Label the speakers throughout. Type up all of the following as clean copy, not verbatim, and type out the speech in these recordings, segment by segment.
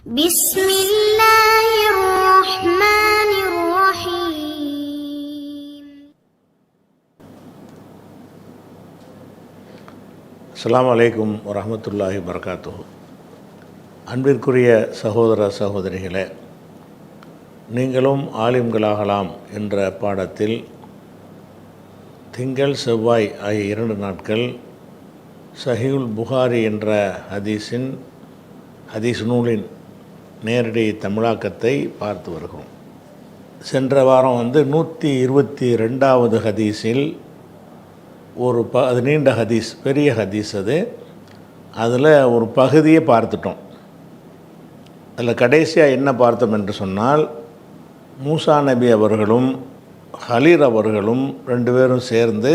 Speaker 1: بسم الله الرحمن الرحيم.
Speaker 2: அஸ்ஸலாமு அலைக்கும் வரஹ்மத்துல்லாஹி வபரகாத்துஹு. அன்பிற்குரிய சகோதர சகோதரிகளே, நீங்களும் ஆலிம்களாகலாம் என்ற பாடத்தில் திங்கள் செவ்வாய் ஆகிய 2 நாட்கள் சஹீஹுல் புகாரி என்ற ஹதீஸ் நூலின் நேரடி தமிழாக்கத்தை பார்த்து வருகிறோம். சென்ற வாரம் 122வது ஹதீஸில் அது நீண்ட ஹதீஸ், பெரிய ஹதீஸ். அதில் ஒரு பகுதியை பார்த்துட்டோம். அதில் கடைசியாக என்ன பார்த்தோம் என்று சொன்னால், மூசா நபி அவர்களும் ஹலீர் அவர்களும் 2 பேரும் சேர்ந்து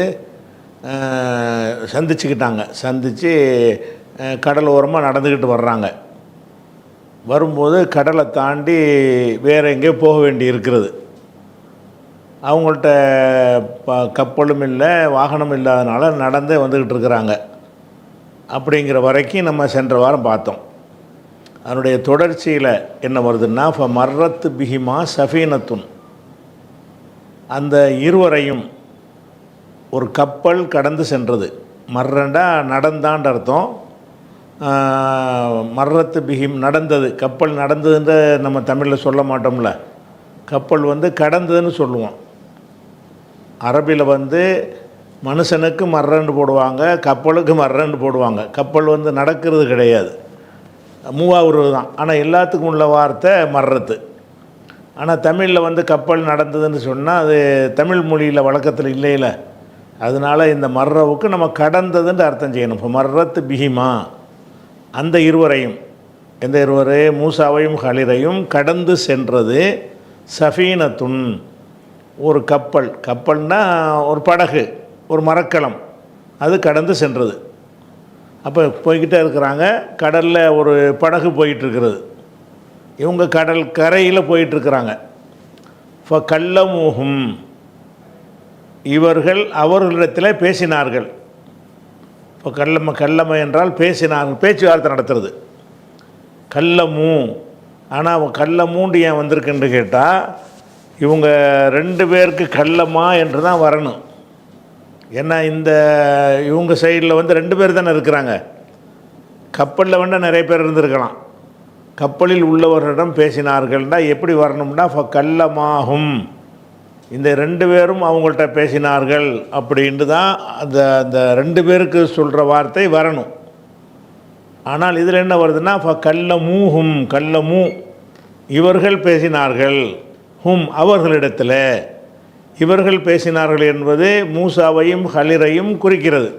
Speaker 2: சந்தித்து கடல் ஓரமாக நடந்துக்கிட்டு வர்றாங்க. வரும்போது கடலை தாண்டி வேறு எங்கேயோ போக வேண்டி இருக்கிறது. அவங்கள்ட்ட கப்பலும் இல்லை, வாகனம் இல்லாதனால நடந்தே வந்துக்கிட்டு இருக்கிறாங்க. அப்படிங்கிற வரைக்கும் நம்ம சென்ற வாரம் பார்த்தோம். அதனுடைய தொடர்ச்சியில் என்ன வருதுன்னா, மர்ரத்து பிஹிமா சஃபீனத்துன், அந்த இருவரையும் ஒரு கப்பல் கடந்து சென்றது. மர்ரண்டா நடந்தான்ற அர்த்தம். மர்ரத்து பிஹிம் நடந்தது, கப்பல் நடந்ததுன்ற நம்ம தமிழில் சொல்ல மாட்டோம்ல. கப்பல் கடந்ததுன்னு சொல்லுவோம். அரபியில் மனுஷனுக்கு மர்ரன்னு போடுவாங்க, கப்பலுக்கு மர்ரன்னு போடுவாங்க. கப்பல் நடக்கிறது கிடையாது, மூவாகிறது தான். ஆனால் எல்லாத்துக்கும் உள்ள வார்த்தை மர்ரத்து. ஆனால் தமிழில் கப்பல் நடந்ததுன்னு சொன்னால் அது தமிழ் மொழியில் வழக்கத்தில் இல்லையில. அதனால் இந்த மர்ரவுக்கு நம்ம கடந்ததுன்னு அர்த்தம் செய்யணும். இப்போ மர்ரத்து பிஹிமா, அந்த இருவரையும், எந்த இருவரு, மூசாவையும் ஹலிரையும் கடந்து சென்றது. சஃபீனத்துன், ஒரு கப்பல். கப்பல்னால் ஒரு படகு, ஒரு மரக்கலம், அது கடந்து சென்றது. அப்போ போய்கிட்டே இருக்கிறாங்க. கடலில் ஒரு படகு போயிட்டுருக்கிறது. இவங்க கடல் கரையில் போயிட்டுருக்கிறாங்க. இப்போ கல்லமூஹும், இவர்கள் அவர்களிடத்தில் பேசினார்கள். இப்போ கல்லம என்றால் பேசினார்கள், பேச்சுவார்த்தை நடத்துறது. கல்லமூ. ஆனால் கல்லமூண்டு ஏன் வந்திருக்குன்னு கேட்டால், இவங்க 2 பேருக்கு கல்லமா என்று தான் வரணும். ஏன்னா இவங்க சைடில் 2 பேர் தானே இருக்கிறாங்க. கப்பலில் நிறைய பேர் இருந்திருக்கலாம். கப்பலில் உள்ளவர்களிடம் பேசினார்கள்னா எப்படி வரணும்னா, கல்லமாகும், இந்த 2 பேரும் அவங்கள்ட்ட பேசினார்கள் அப்படின்ட்டு தான் அந்த 2 பேருக்கு சொல்கிற வார்த்தை வரணும். ஆனால் இதில் என்ன வருதுன்னா, கல்லமூஹும், கல்லமூ, இவர்கள் பேசினார்கள். ஹும், அவர்களிடத்தில். இவர்கள் பேசினார்கள் என்பது மூசாவையும் ஹலிரையும் குறிக்கிறது.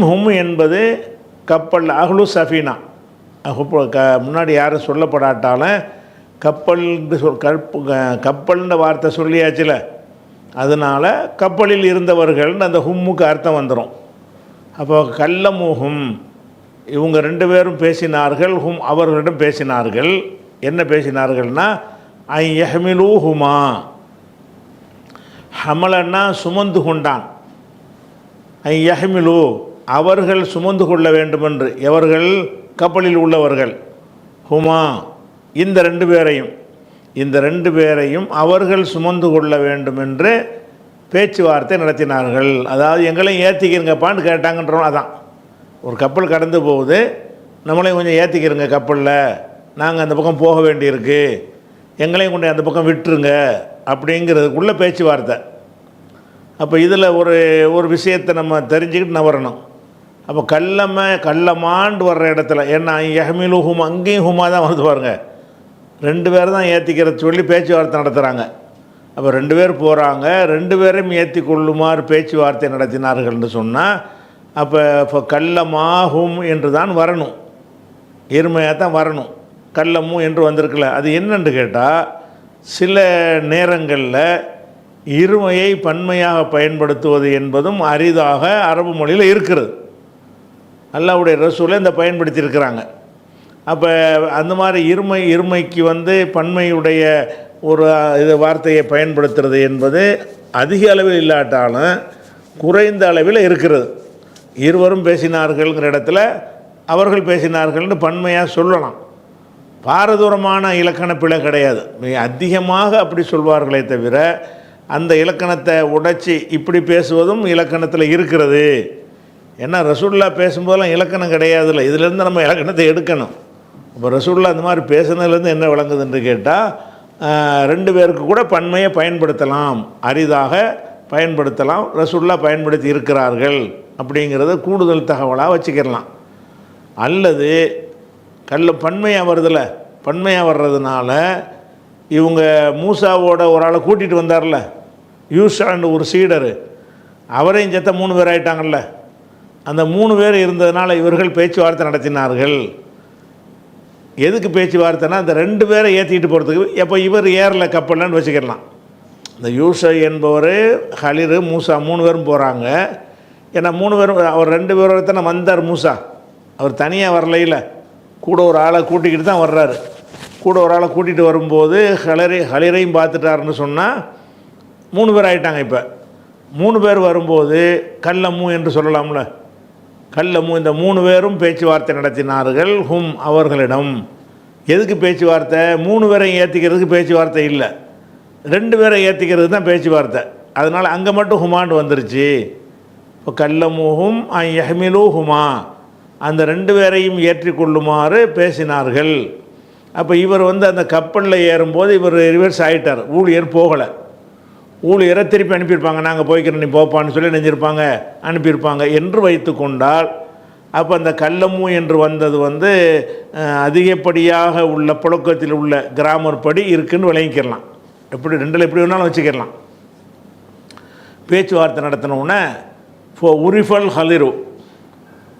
Speaker 2: ஹும் என்பது கப்பல், அஹ்லு சஃபீனா. முன்னாடி யாரும் சொல்லப்படாட்டாலும் கப்பல்ன்ற வார்த்தை சொல்லியாச்சுல, அதனால் கப்பலில் இருந்தவர்கள்னு அந்த ஹும்முக்கு அர்த்தம் வந்துடும். அப்போ கல்லமூஹும், இவங்க 2 பேரும் பேசினார்கள். ஹும், அவர்களிடம் பேசினார்கள். என்ன பேசினார்கள்னா, ஐ யஹ்மிலூஹுமா, ஹமலன்னா சுமந்து கொண்டான். ஐ யஹ்மிலூ, அவர்கள் சுமந்து கொள்ள வேண்டுமென்று. எவர்கள்? கப்பலில் உள்ளவர்கள். ஹுமா, இந்த 2 பேரையும், இந்த 2 பேரையும் அவர்கள் சுமந்து கொள்ள வேண்டும் என்று பேச்சுவார்த்தை நடத்தினார்கள். அதாவது எங்களையும் ஏற்றிக்கிறங்கப்பான்னு கேட்டாங்கன்றோம். அதான், ஒரு கப்பல் கடந்து போகுது, நம்மளையும் கொஞ்சம் ஏற்றிக்கிறங்க கப்பலில், நாங்கள் அந்த பக்கம் போக வேண்டியிருக்கு, எங்களையும் கொண்டு அந்த பக்கம் விட்டுருங்க அப்படிங்கிறதுக்குள்ள பேச்சுவார்த்தை. அப்போ இதில் ஒரு விஷயத்தை நம்ம தெரிஞ்சுக்கிட்டு வரணும். அப்போ கல்லமாண்டு வர்ற இடத்துல, ஏன்னா யஹ்மிலு ஹும், அங்கேயும் ஹுமா தான் வருது பாருங்க. 2 பேர் தான் ஏற்றிக்கிறத சொல்லி பேச்சுவார்த்தை நடத்துகிறாங்க. அப்போ 2 பேர் போகிறாங்க, 2 பேரையும் ஏற்றி கொள்ளுமாறு பேச்சுவார்த்தை நடத்தினார்கள்னு சொன்னால், இப்போ கல்லமாஹும் என்று தான் வரணும், இருமையாக தான் வரணும். கல்லமு என்று வந்திருக்கல. அது என்னென்று கேட்டால், சில நேரங்களில் இருமையை பன்மையாக பயன்படுத்துவது என்பதும் அரிதாக அரபு மொழியில் இருக்கிறது. அல்லாஹ்வுடைய ரசூலை இந்த பயன்படுத்தியிருக்கிறாங்க. அப்போ அந்த மாதிரி இருமைக்கு பன்மையுடைய ஒரு வார்த்தையை பயன்படுத்துறது என்பது அதிக அளவில் இல்லாட்டாலும் குறைந்த அளவில் இருக்கிறது. இருவரும் பேசினார்கள்ங்கிற இடத்துல அவர்கள் பேசினார்கள்னு பன்மையாக சொல்லலாம். பாரதூரமான இலக்கண பிழை கிடையாது. அதிகமாக அப்படி சொல்வார்களே தவிர அந்த இலக்கணத்தை உடைச்சி இப்படி பேசுவதும் இலக்கணத்தில் இருக்கிறது. ஏன்னா ரசூலுல்லாஹ் பேசும்போதெல்லாம் இலக்கணம் கிடையாதுல்ல, இதிலேருந்து நம்ம இலக்கணத்தை எடுக்கணும். இப்போ ரசூலுல்லாஹ் அந்த மாதிரி பேசுனதுலேருந்து என்ன விளங்குதுன்னு கேட்டால், ரெண்டு பேருக்கு கூட பன்மையை பயன்படுத்தலாம், அரிதாக பயன்படுத்தலாம், ரசூலுல்லாஹ் பயன்படுத்தி இருக்கிறார்கள் அப்படிங்கிறத கூடுதல் தகவலாக வச்சுக்கிடலாம். அல்லது பன்மையாக வருதில்ல, பன்மையாக வர்றதுனால இவங்க மூசாவோட ஒரு ஆளை கூட்டிகிட்டு வந்தார்ல, யூஷான்னு ஒரு சீடர், அவரையும் சேர்த்த 3 பேர் ஆயிட்டாங்கல்ல. அந்த 3 பேர் இருந்ததுனால இவர்கள் பேச்சுவார்த்தை நடத்தினார்கள். எதுக்கு பேச்சுவார்த்தைனா, அந்த 2 பேரை ஏற்றிக்கிட்டு போகிறதுக்கு. எப்போ இவர் ஏறல கப்பல்லன்னு வச்சுக்கிடலாம். இந்த யூஷா என்பவர், ஹலிர், மூசா 3 பேரும் போகிறாங்க. ஏன்னா 3 பேரும், அவர் 2 பேரோட தானே வந்தார் மூசா, அவர் தனியாக வரலையில, கூட ஒரு ஆளை கூட்டிக்கிட்டு தான் வர்றாரு. கூட ஒரு ஆளை கூட்டிகிட்டு வரும்போது ஹலிரையும் பார்த்துட்டாருன்னு சொன்னால் 3 பேர் ஆகிட்டாங்க. இப்போ 3 பேர் வரும்போது கல்லமு என்று சொல்லலாம்ல, கல்லமு, இந்த 3 பேரும் பேச்சுவார்த்தை நடத்தினார்கள். ஹும் அவர்களிடம். எதுக்கு பேச்சுவார்த்தை? 3 பேரையும் ஏற்றிக்கிறதுக்கு பேச்சுவார்த்தை இல்லை, 2 பேரை ஏற்றிக்கிறது தான் பேச்சுவார்த்தை. அதனால் அங்கே மட்டும் ஹுமாண்டு வந்துருச்சு. இப்போ கல்லமுஹும் யஹ்மிலு ஹுமா, அந்த 2 பேரையும் ஏற்றிக்கொள்ளுமாறு பேசினார்கள். அப்போ இவர் அந்த கப்பலில் ஏறும்போது இவர் ரிவர்ஸ் ஆகிட்டார், ஊழியர் போகலை. ஊழியரை திருப்பி அனுப்பியிருப்பாங்க, நாங்கள் போய்க்கிறோம் நீ போப்பான்னு சொல்லி நினைஞ்சிருப்பாங்க, அனுப்பியிருப்பாங்க என்று வைத்து கொண்டால், அப்போ அந்த கல்லமு என்று வந்தது அதிகப்படியாக உள்ள புழக்கத்தில் உள்ள கிராமர் படி இருக்குன்னு விளங்கிக்கிறலாம். எப்படி 2ல் எப்படி வேணாலும் வச்சுக்கிடலாம். பேச்சுவார்த்தை நடத்தினோன்னே உரிஃபல் ஹலிரு,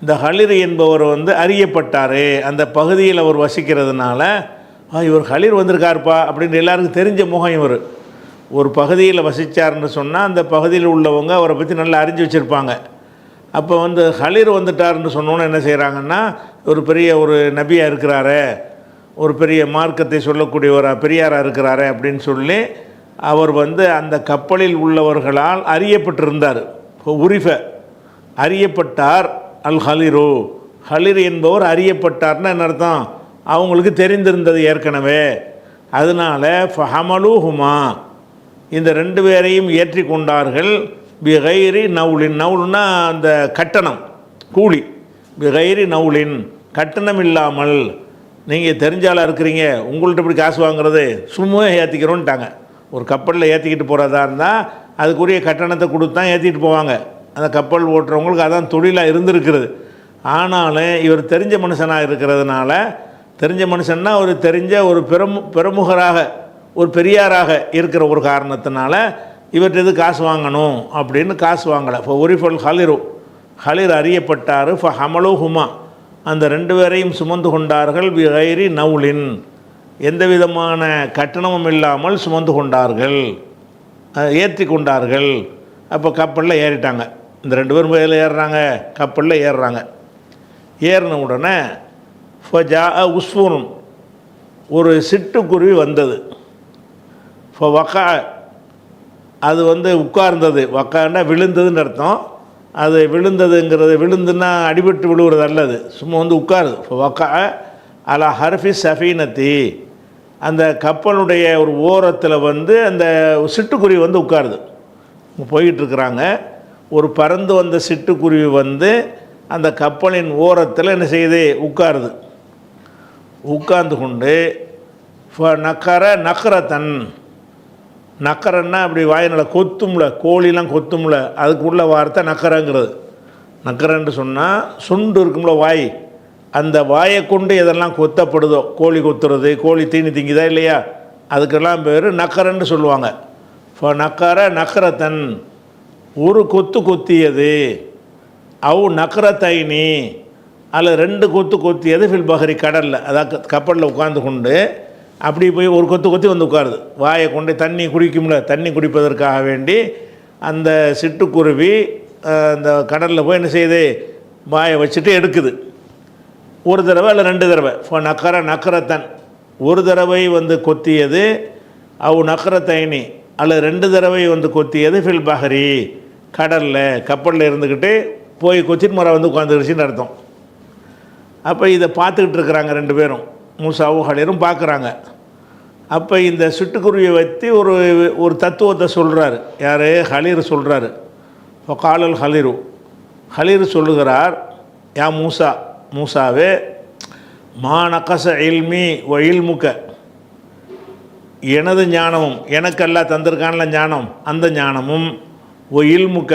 Speaker 2: இந்த ஹலிர் என்பவர் அறியப்பட்டார். அந்த பகுதியில் அவர் வசிக்கிறதுனால இவர் ஹலிர் வந்திருக்காருப்பா அப்படின்னு எல்லாருக்கும் தெரிஞ்ச முகம். இவர் ஒரு பகுதியில் வசித்தார்னு சொன்னால் அந்த பகுதியில் உள்ளவங்க அவரை பற்றி நல்லா அறிஞ்சு வச்சுருப்பாங்க. அப்போ ஹலிர் வந்துட்டார்னு சொன்னோன்னு என்ன செய்கிறாங்கன்னா, ஒரு பெரிய ஒரு நபியாக இருக்கிறாரு, ஒரு பெரிய மார்க்கத்தை சொல்லக்கூடிய ஒரு பெரியாராக இருக்கிறாரு அப்படின்னு சொல்லி அவர் அந்த கப்பலில் உள்ளவர்களால் அறியப்பட்டிருந்தார். உரிஃப அறியப்பட்டார். அல் ஹலிரு, ஹலிர் என்பவர் அறியப்பட்டார்னா என்ன அர்த்தம்? அவங்களுக்கு தெரிந்திருந்தது ஏற்கனவே. அதனால் ஃபஹமலு ஹுமா, இந்த 2 பேரையும் ஏற்றி கொண்டார்கள். பிகைரி நவுலின், நவுலுன்னா அந்த கட்டணம், கூலி. பிகைரி நவுலின், கட்டணம் இல்லாமல். நீங்கள் தெரிஞ்சாலாக இருக்கிறீங்க, உங்கள்கிட்ட இப்படி காசு வாங்குறது, சும்மா ஏற்றிக்கிறோன்ட்டாங்க. ஒரு கப்பலில் ஏற்றிக்கிட்டு போகிறதா இருந்தால் அதுக்குரிய கட்டணத்தை கொடுத்து தான் ஏற்றிட்டு போவாங்க. அந்த கப்பல் ஓட்டுறவங்களுக்கு அதான் தொழிலாக இருந்திருக்கிறது. ஆனாலும் இவர் தெரிஞ்ச மனுஷனாக இருக்கிறதுனால, தெரிஞ்ச மனுஷன்னா ஒரு தெரிஞ்ச ஒரு பிரமுகராக, ஒரு பெரியாராக இருக்கிற ஒரு காரணத்தினால இவர்கிட்ட எது காசு வாங்கணும் அப்படின்னு காசு வாங்கலை. இப்போ உரிஃபல் ஹலிரு, ஹலிர் அறியப்பட்டார். இப்போ ஹமலு ஹுமா, அந்த 2 பேரையும் சுமந்து கொண்டார்கள். பிகைரி நவுலின், எந்த விதமான கட்டணமும் இல்லாமல் சுமந்து கொண்டார்கள், ஏற்றி கொண்டார்கள். அப்போ கப்பலில் ஏறிட்டாங்க. இந்த 2 பேரும் இதில் ஏறுறாங்க, கப்பலில் ஏறுறாங்க. ஏறின உடனே ஃபஜா உஸ்ஃபூன், ஒரு சிட்டுக்குருவி வந்தது. இப்போ வக்கா, அது உட்கார்ந்தது. வக்கான்னா விழுந்ததுன்னு அர்த்தம். அது விழுந்ததுங்கிறது, விழுந்துன்னா அடிபட்டு விழுவுறது அல்லது, சும்மா உட்காருது. இப்போ வக்கா அலா ஹர்ஃபி சஃபீனத்தி, அந்த கப்பலுடைய ஒரு ஓரத்தில் அந்த சிட்டுக்குருவி உட்காருது. போயிட்டுருக்குறாங்க. ஒரு பறந்து வந்த சிட்டுக்குருவி அந்த கப்பலின் ஓரத்தில் என்ன செய்யுது? உட்காருது. உட்கார்ந்து கொண்டு நக்கர நக்கரத்தன், நக்கரன்னா அப்படி வாயினால கொத்தும்ல, கோழிலாம் கொத்தும்ல, அதுக்குள்ள வார்த்தை நக்கரங்கிறது. நக்கரன்னு சொன்னால் சுண்டு இருக்கும்ல வாய், அந்த வாயை கொண்டு எதெல்லாம் கொத்தப்படுதோ, கோழி கொத்துறது, கோழி தீனி திங்குதா இல்லையா, அதுக்கெல்லாம் பேர் நக்கரன்னு சொல்லுவாங்க. இப்போ நக்கர நக்கரத்தன், ஒரு கொத்து கொத்தியது. அவு நக்கரத்தைனி, அதில் 2 கொத்து கொத்தியது. ஃபில் பஹரி, கடலில், அதாவது கப்பலில் உட்கார்ந்து கொண்டு அப்படி போய் ஒரு கொத்து கொத்தி உட்காருது. வாயை கொண்டு தண்ணி குடிக்கும்ல, தண்ணி குடிப்பதற்காக வேண்டி அந்த சிட்டுக்குருவி அந்த கடலில் போய் என்ன செய்யுது? வாயை வச்சுட்டு எடுக்குது. ஒரு தடவை இல்லை 2 தடவை. இப்போ நக்கர நக்கரத்தன், ஒரு தடவை கொத்தியது. அவு நக்கரத்தைனி, அதில் 2 தடவை கொத்தியது. ஃபில் பஹரி, கடலில், கப்பலில் இருந்துக்கிட்டு போய் கொச்சின் மரம் உட்காந்துருச்சுன்னு அர்த்தம். அப்போ இதை பார்த்துக்கிட்டு இருக்கிறாங்க 2 பேரும். மூசாவும் ஹலீரும் பார்க்குறாங்க. அப்போ இந்த சிட்டுக்குருவியை வைத்து ஒரு ஒரு தத்துவத்தை சொல்கிறார். யார்? ஹலீர் சொல்கிறாரு. இப்போ காலல் ஹலீரு, ஹலீர் சொல்லுகிறார், யா மூசா, மூசாவே, மா நகச இல்மி ஒ இல்முக்க, எனது ஞானமும், எனக்கெல்லாம் தந்திருக்கான்ல ஞானம், அந்த ஞானமும், ஒ இல்முக்க,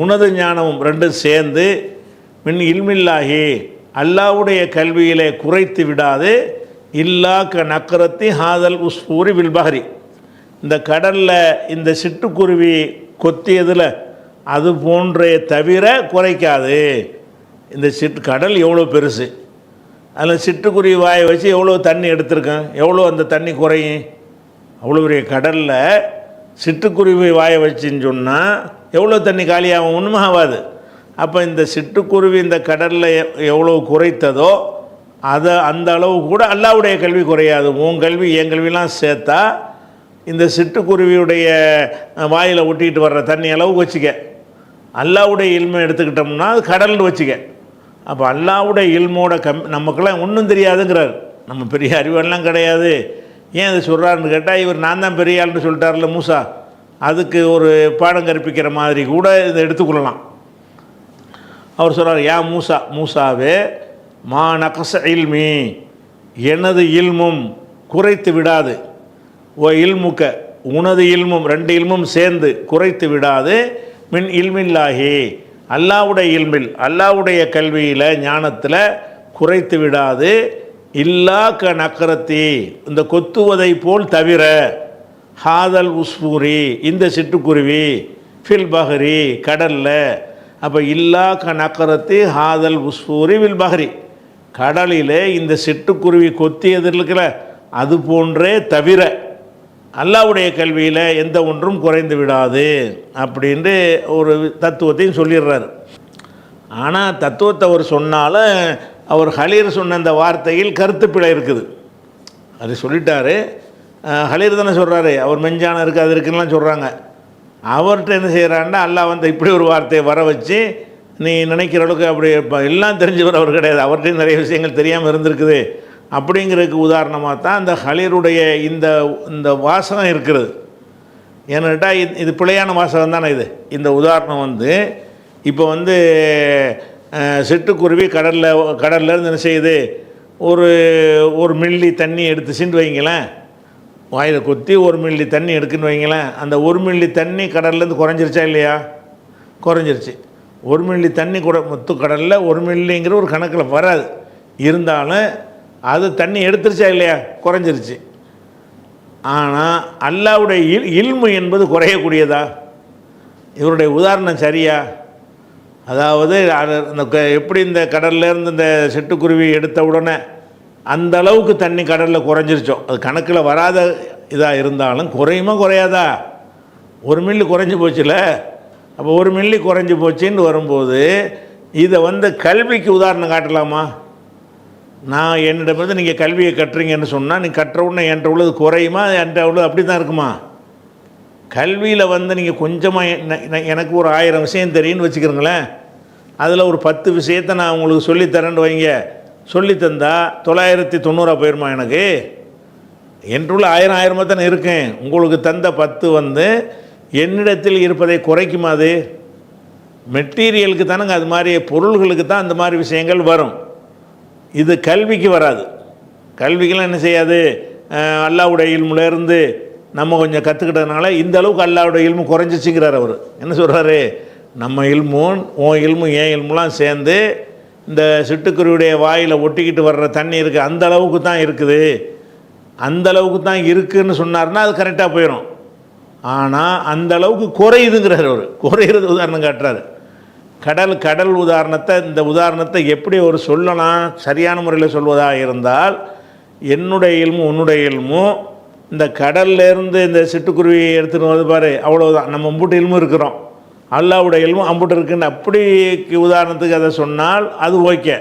Speaker 2: உனது ஞானமும் ரெண்டும் சேர்ந்து மின் இல்மில்லாஹி, அல்லாவுடைய கல்வியிலே குறைத்து விடாது, இல்லா க நக்கரத்தி ஹாதல் உஸ்பூரி வில்பஹரி, இந்த கடலில் இந்த சிட்டுக்குருவி கொத்தியதில் அது போன்றே தவிர குறைக்காது. இந்த கடல் எவ்வளோ பெருசு, அதில் சிட்டுக்குருவி வாயை வச்சு எவ்வளோ தண்ணி எடுத்திருக்கேன், எவ்வளோ அந்த தண்ணி குறையும்? அவ்வளோ பெரிய கடலில் சிட்டுக்குருவி வாயை வச்சுன்னு சொன்னால் எவ்வளோ தண்ணி காலியாகும்? ஒன்றுமே ஆகாது. அப்போ இந்த சிட்டுக்குருவி இந்த கடலில் எவ்வளோ குறைத்ததோ அதை அந்த அளவு கூட அல்லாவுடைய கல்வி குறையாது. உன் கல்வி என் கல்விலாம் சேர்த்தா இந்த சிட்டுக்குருவியுடைய வாயில் ஒட்டிக்கிட்டு வர்ற தண்ணி அளவுக்கு வச்சுக்க. அல்லாவுடைய இல்மை எடுத்துக்கிட்டோம்னா அது கடல்னு வச்சுக்க. அப்போ அல்லாவுடைய இல்மோட நமக்கெல்லாம் ஒன்றும் தெரியாதுங்கிறார். நம்ம பெரிய அறிவெல்லாம் கிடையாது. ஏன் அதை சொல்கிறாருன்னு கேட்டால், இவர் நான் தான் பெரிய ஆள்னு சொல்லிட்டார்ல மூசா, அதுக்கு ஒரு பாடம் கற்பிக்கிற மாதிரி கூட இதை எடுத்துக்கொள்ளலாம். அவர் சொல்கிறார், யா மூசா, மூசாவே, மா நகச இல்மி, எனது இல்மும் குறைத்து விடாது, ஓ இல்முக்க, உனது இல்மும், ரெண்டு இல்மும் சேர்ந்து குறைத்து விடாது, மின் இல்மில்லாஹி, அல்லாவுடைய இல்மில், அல்லாவுடைய கல்வியில் ஞானத்தில் குறைத்து விடாது, இல்லா க நக்கரத்தி, இந்த கொத்துவதை போல் தவிர, ஹாதல் உஸ்பூரி, இந்த சிட்டுக்குருவி, ஃபில் பஹரி, கடலில். அப்போ இல்லா க நக்கரத்தி ஹாதல் உஸ்பூரி வில் பஹரி, கடலிலே இந்த சிட்டுக்குருவி கொத்தியது இருக்கிற அது போன்றே தவிர அல்லாவுடைய கல்வியில் எந்த ஒன்றும் குறைந்து விடாது அப்படின்ட்டு ஒரு தத்துவத்தையும் சொல்லிடுறார். ஆனால் தத்துவத்தை அவர் சொன்னாலும் அவர் ஹலீர் சொன்ன அந்த வார்த்தையில் கருத்து பிழை இருக்குது. அது சொல்லிட்டாரு. ஹலீர் தானே சொல்கிறாரு, அவர் மெஞ்சானம் இருக்குது அது இருக்குன்னெலாம் சொல்கிறாங்க. அவர்கிட்ட என்ன செய்கிறான்னா, அல்லாஹ் வந்து இப்படி ஒரு வார்த்தையை வர வச்சு, நீ நினைக்கிற அளவுக்கு அப்படி எல்லாம் தெரிஞ்சவர் அவர் கிடையாது, அவர்கிட்டையும் நிறைய விஷயங்கள் தெரியாமல் இருந்திருக்குது அப்படிங்கிறதுக்கு உதாரணமாக தான் அந்த ஹலீருடைய இந்த வாசகம் இருக்கிறது. ஏன்னுட்டா இது பிழையான வாசகம் தானே இது. இந்த உதாரணம் வந்து இப்போ வந்து சிட்டுக்குருவி கடல்லேருந்து என்ன செய்யுது, ஒரு மில்லி தண்ணி எடுத்துச்சின்னு வைங்களேன், வாயில் கொத்தி ஒரு மில்லி தண்ணி எடுக்குன்னு வைங்களேன், அந்த ஒரு மில்லி தண்ணி கடல்லேருந்து குறைஞ்சிருச்சா இல்லையா? குறைஞ்சிருச்சு. ஒரு மில்லி தண்ணி கூட மொத்த கடலில் ஒரு மில்லிங்கிற ஒரு கணக்கில் வராது, இருந்தாலும் அது தண்ணி எடுத்துருச்சா இல்லையா? குறைஞ்சிருச்சு. ஆனால் அல்லாவுடைய இல்மு என்பது குறையக்கூடியதா? இவருடைய உதாரணம் சரியா? அதாவது எப்படி இந்த கடல்லேருந்து இந்த சிட்டுக்குருவி எடுத்த உடனே அந்த அளவுக்கு தண்ணி கடலில் குறைஞ்சிருச்சோ, அது கணக்கில் வராத இதாக இருந்தாலும் குறையுமா குறையாதா? ஒரு மில்லி குறைஞ்சி போச்சுல. அப்போ ஒரு மில்லி குறைஞ்சி போச்சுன்னு வரும்போது இதை வந்து கல்விக்கு உதாரணம் காட்டலாமா? நான் என்னிடமிருந்து நீங்கள் கல்வியை கட்டுறீங்கன்னு சொன்னால், நீங்கள் கட்டுற உடனே என்கிட்ட உள்ளது குறையுமா, என்கிட்ட உள்ளது அப்படி தான் இருக்குமா? கல்வியில் வந்து நீங்கள் கொஞ்சமாக எனக்கு ஒரு 1000 விஷயம் தெரியும்னு வச்சுக்கிறீங்களேன், அதில் ஒரு 10 விஷயத்தை நான் உங்களுக்கு சொல்லித்தரேன்னு வைங்க, சொல்லித்தந்தா 990 போயிருமா? எனக்கு என்றுள்ள 1000 தானே இருக்கேன். உங்களுக்கு தந்த 10 வந்து என்னிடத்தில் இருப்பதை குறைக்குமா? அது மெட்டீரியலுக்கு தானங்க, அது மாதிரி பொருள்களுக்கு தான் அந்த மாதிரி விஷயங்கள் வரும். இது கல்விக்கு வராது. கல்விக்கெல்லாம் என்ன செய்யாது, அல்லாவுடைய இல்முலேருந்து நம்ம கொஞ்சம் கற்றுக்கிட்டதுனால இந்த அளவுக்கு அல்லாவுடைய இல்மு குறைஞ்சிச்சுங்கிறார் அவர். என்ன சொல்கிறாரு, நம்ம இல்மும் உன் இல்மும் என் இல்முலாம் சேர்ந்து இந்த சிட்டுக்குருவியுடைய வாயில் ஒட்டிக்கிட்டு வர்ற தண்ணி இருக்குது, அந்த அளவுக்கு தான் இருக்குது, அந்த அளவுக்கு தான் இருக்குதுன்னு சொன்னார்னா அது கரெக்டாக போயிடும். ஆனால் அந்த அளவுக்கு குறையுதுங்கிறார் அவர். குறையிறது உதாரணம் காட்டுறாரு. கடல் உதாரணத்தை, இந்த உதாரணத்தை எப்படி ஒரு சொல்லலாம், சரியான முறையில் சொல்வதாக இருந்தால், என்னுடைய இல்மும் உன்னுடைய இல்மும் இந்த கடல்லேருந்து இந்த சிட்டுக்குருவியை எடுத்துகிட்டு வந்து பாரு, அவ்வளோதான். நம்ம அம்புட்டு இல்மும் இருக்கிறோம், அல்லாவுடைய இல்மும் அம்புட்டு இருக்குன்னு அப்படி உதாரணத்துக்கு அதை சொன்னால் அது ஓகே.